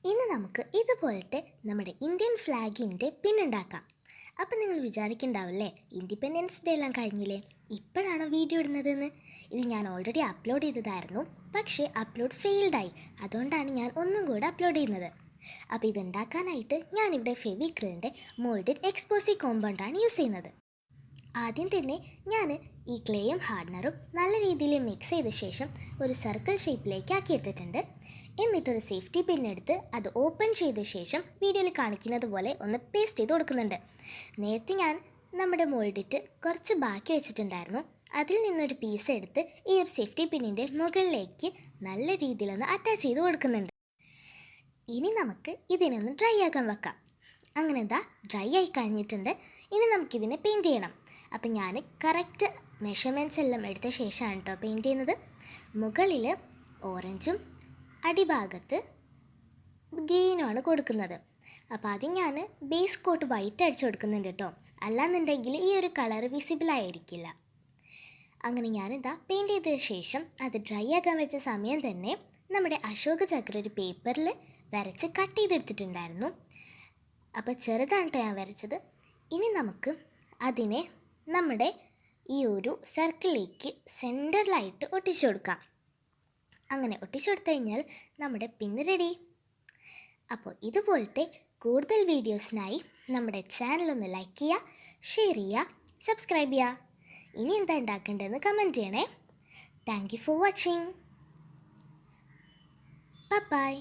ഇന്ന് നമുക്ക് ഇതുപോലത്തെ നമ്മുടെ ഇന്ത്യൻ ഫ്ലാഗിൻ്റെ പിന്നുണ്ടാക്കാം. അപ്പം നിങ്ങൾ വിചാരിക്കുന്നുണ്ടാവില്ലേ, ഇൻഡിപെൻഡൻസ് ഡേ എല്ലാം കഴിഞ്ഞില്ലേ, ഇപ്പോഴാണ് വീഡിയോ ഇടുന്നതെന്ന്. ഇത് ഞാൻ ഓൾറെഡി അപ്ലോഡ് ചെയ്തതായിരുന്നു, പക്ഷേ അപ്ലോഡ് ഫെയിൽഡായി. അതുകൊണ്ടാണ് ഞാൻ ഒന്നും കൂടെ അപ്ലോഡ് ചെയ്യുന്നത്. അപ്പോൾ ഇതുണ്ടാക്കാനായിട്ട് ഞാനിവിടെ ഫെവിക്രിലിൻ്റെ മോൾഡഡ് എക്സ്പോസി കോമ്പൗണ്ടാണ് യൂസ് ചെയ്യുന്നത്. ആദ്യം തന്നെ ഞാൻ ഈ ക്ലേയും ഹാർഡനറും നല്ല രീതിയിൽ മിക്സ് ചെയ്ത ശേഷം ഒരു സർക്കിൾ ഷേപ്പിലേക്ക് ആക്കിയെടുത്തിട്ടുണ്ട്. എന്നിട്ടൊരു സേഫ്റ്റി പിന്നെടുത്ത് അത് ഓപ്പൺ ചെയ്ത ശേഷം വീഡിയോയിൽ കാണിക്കുന്നത് പോലെ ഒന്ന് പേസ്റ്റ് ചെയ്ത് കൊടുക്കുന്നുണ്ട്. നേരത്തെ ഞാൻ നമ്മുടെ മോൾഡിറ്റ് കുറച്ച് ബാക്കി വെച്ചിട്ടുണ്ടായിരുന്നു. അതിൽ നിന്നൊരു പീസ് എടുത്ത് ഈ ഒരു സേഫ്റ്റി പിന്നിൻ്റെ മുകളിലേക്ക് നല്ല രീതിയിലൊന്ന് അറ്റാച്ച് ചെയ്ത് കൊടുക്കുന്നുണ്ട്. ഇനി നമുക്ക് ഇതിനൊന്ന് ഡ്രൈ ആക്കാൻ വെക്കാം. അങ്ങനെ ഇതാ ഡ്രൈ ആയി കഴിഞ്ഞിട്ടുണ്ട്. ഇനി നമുക്കിതിനെ പെയിൻറ്റ് ചെയ്യണം. അപ്പം ഞാൻ കറക്റ്റ് മെഷർമെൻറ്റ്സ് എല്ലാം എടുത്ത ശേഷമാണ് കേട്ടോ പെയിൻറ്റ് ചെയ്യുന്നത്. മുകളിൽ ഓറഞ്ചും അടിഭാഗത്ത് ഗ്രീനുമാണ് കൊടുക്കുന്നത്. അപ്പോൾ ആദ്യം ഞാൻ ബേസ് കോട്ട് വൈറ്റ് അടിച്ചു കൊടുക്കുന്നുണ്ട് കേട്ടോ, അല്ലാന്നുണ്ടെങ്കിൽ ഈ ഒരു കളർ വിസിബിൾ ആയിരിക്കില്ല. അങ്ങനെ ഞാനിതാ പെയിൻറ്റ് ചെയ്ത ശേഷം അത് ഡ്രൈ ആക്കാൻ വെച്ച സമയം തന്നെ നമ്മുടെ അശോക ചക്ര ഒരു പേപ്പറിൽ വരച്ച് കട്ട് ചെയ്തെടുത്തിട്ടുണ്ടായിരുന്നു. അപ്പോൾ ചെറുതാണ് കേട്ടോ ഞാൻ വരച്ചത്. ഇനി നമുക്ക് അതിനെ നമ്മുടെ ഈ ഒരു സർക്കിളിലേക്ക് സെൻറ്ററിലായിട്ട് ഒട്ടിച്ചു കൊടുക്കാം. അങ്ങനെ ഒട്ടിച്ചു കൊടുത്തു കഴിഞ്ഞാൽ നമ്മുടെ പിന്ന് റെഡി. അപ്പോൾ ഇതുപോലത്തെ കൂടുതൽ വീഡിയോസിനായി നമ്മുടെ ചാനലൊന്ന് ലൈക്ക് ചെയ്യുക, ഷെയർ ചെയ്യുക, സബ്സ്ക്രൈബ് ചെയ്യുക. ഇനി എന്താ ഉണ്ടാക്കേണ്ടതെന്ന് കമൻറ്റ് ചെയ്യണേ. Thank you for watching. By.